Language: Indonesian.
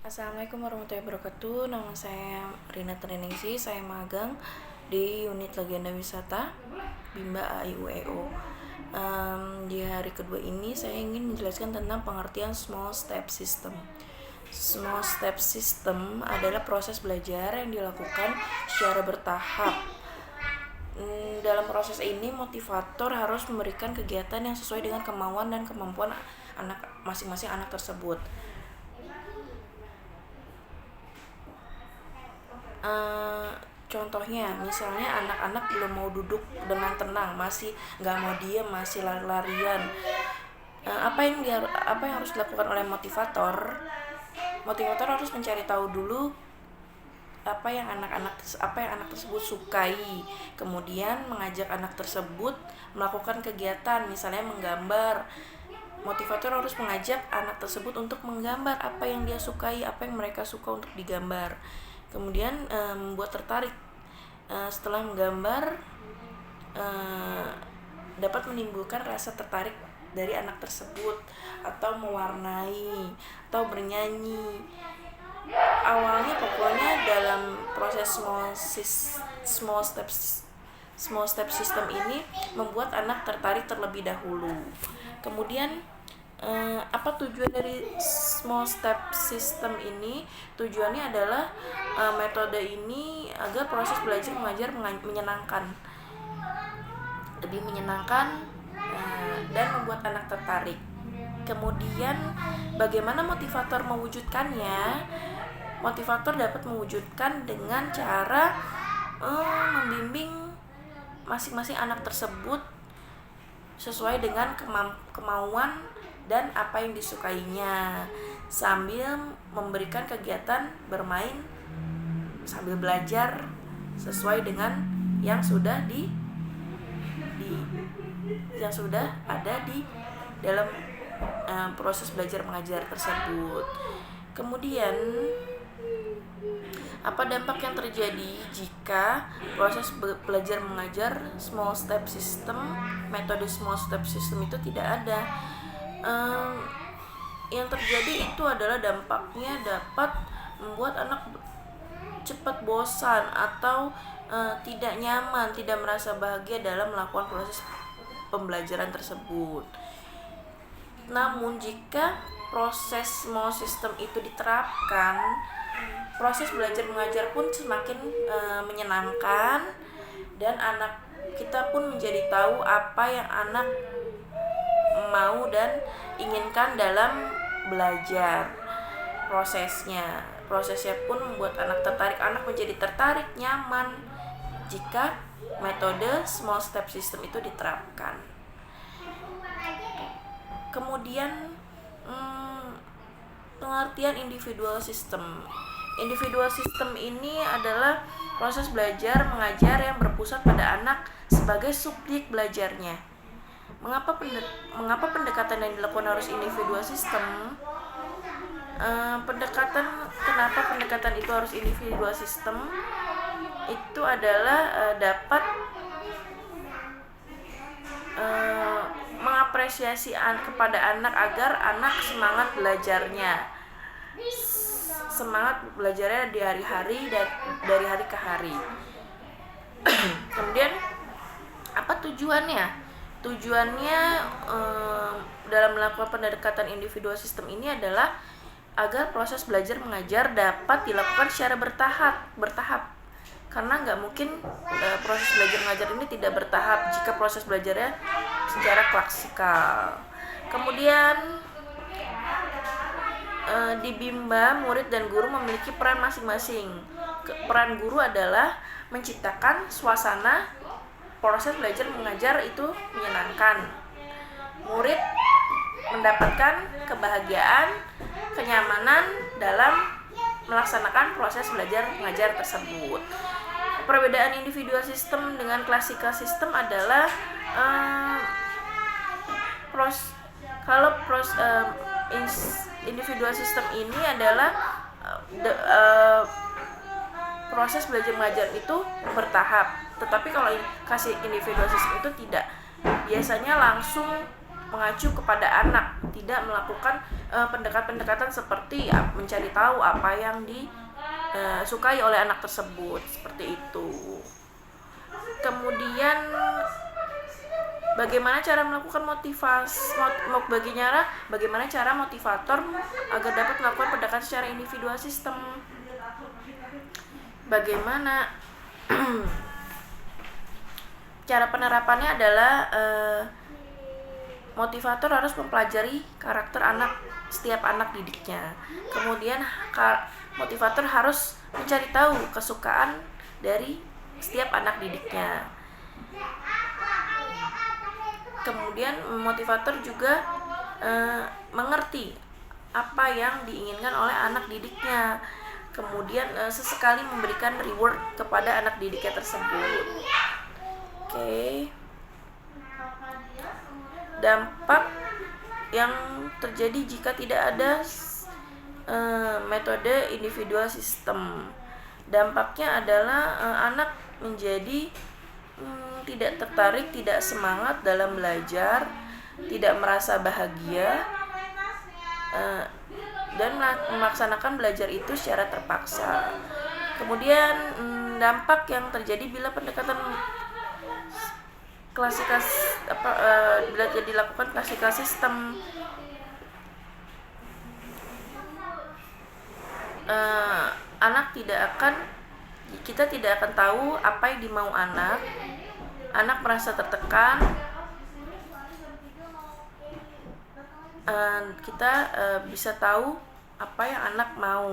Assalamualaikum warahmatullahi wabarakatuh. Nama saya Rina Triningsih. Saya magang di unit Legenda Wisata Bimba AIUEO. Di hari kedua ini saya ingin menjelaskan tentang pengertian small step system. Small step system adalah proses belajar yang dilakukan secara bertahap. Dalam proses ini, motivator harus memberikan kegiatan yang sesuai dengan kemauan dan kemampuan masing-masing anak tersebut. Contohnya, misalnya anak-anak belum mau duduk dengan tenang, masih nggak mau diem, masih lari-larian. Apa yang harus dilakukan oleh motivator? Motivator harus mencari tahu dulu apa yang anak tersebut sukai, kemudian mengajak anak tersebut melakukan kegiatan, misalnya menggambar. Motivator harus mengajak anak tersebut untuk menggambar apa yang dia sukai, apa yang mereka suka untuk digambar. Kemudian membuat tertarik. Setelah menggambar, dapat menimbulkan rasa tertarik dari anak tersebut, atau mewarnai, atau bernyanyi. Awalnya pokoknya dalam proses small step system ini membuat anak tertarik terlebih dahulu. Kemudian apa tujuan dari small step system ini? Tujuannya adalah metode ini agar proses belajar mengajar menyenangkan, lebih menyenangkan, dan membuat anak tertarik. Kemudian bagaimana motivator mewujudkannya? Motivator dapat mewujudkan dengan cara membimbing masing-masing anak tersebut sesuai dengan kemauan dan apa yang disukainya, sambil memberikan kegiatan bermain sambil belajar sesuai dengan yang sudah ada di dalam proses belajar mengajar tersebut. Kemudian apa dampak yang terjadi jika proses belajar mengajar metode small step system itu tidak ada? Yang terjadi itu adalah dampaknya dapat membuat anak cepat bosan atau tidak nyaman, tidak merasa bahagia dalam melakukan proses pembelajaran tersebut. Namun jika proses small system itu diterapkan, proses belajar mengajar pun semakin menyenangkan, dan anak kita pun menjadi tahu apa yang anak mau dan inginkan dalam belajar. Prosesnya pun membuat anak tertarik, anak menjadi tertarik, nyaman jika metode small step system itu diterapkan. Kemudian pengertian individual system. Individual system ini adalah proses belajar mengajar yang berpusat pada anak sebagai subjek belajarnya. Mengapa pendekatan yang dilakukan harus individual system? Kenapa pendekatan itu harus individual system? Itu adalah dapat mengapresiasi kepada anak agar anak semangat belajarnya di hari-hari dan dari hari ke hari. Kemudian apa tujuannya? Tujuannya dalam melakukan pendekatan individual system ini adalah agar proses belajar mengajar dapat dilakukan secara bertahap. Karena nggak mungkin proses belajar mengajar ini tidak bertahap jika proses belajarnya secara klasikal. Kemudian di Bimba, murid dan guru memiliki peran masing-masing. Peran guru adalah menciptakan suasana proses belajar mengajar itu menyenangkan. Murid mendapatkan kebahagiaan, kenyamanan dalam melaksanakan proses belajar mengajar tersebut. Perbedaan individual system dengan klasikal system adalah individual system ini adalah proses belajar mengajar itu bertahap, tetapi kalau kasih individual system itu tidak, biasanya langsung mengacu kepada anak, tidak melakukan pendekatan-pendekatan seperti mencari tahu apa yang disukai oleh anak tersebut, seperti itu. Kemudian bagaimana cara melakukan bagaimana cara motivator agar dapat melakukan pendekatan secara individual sistem. Bagaimana cara penerapannya adalah motivator harus mempelajari karakter setiap anak didiknya. Kemudian motivator harus mencari tahu kesukaan dari setiap anak didiknya. Kemudian motivator juga mengerti apa yang diinginkan oleh anak didiknya. Kemudian sesekali memberikan reward kepada anak didiknya tersebut. Oke. Dampak yang terjadi jika tidak ada metode individual system. Dampaknya adalah anak menjadi tidak tertarik, tidak semangat dalam belajar, tidak merasa bahagia, dan melaksanakan belajar itu secara terpaksa. Kemudian dampak yang terjadi bila pendekatan bila dilakukan klasifikasi sistem, kita tidak akan tahu apa yang dimau anak merasa tertekan, kita bisa tahu apa yang anak mau.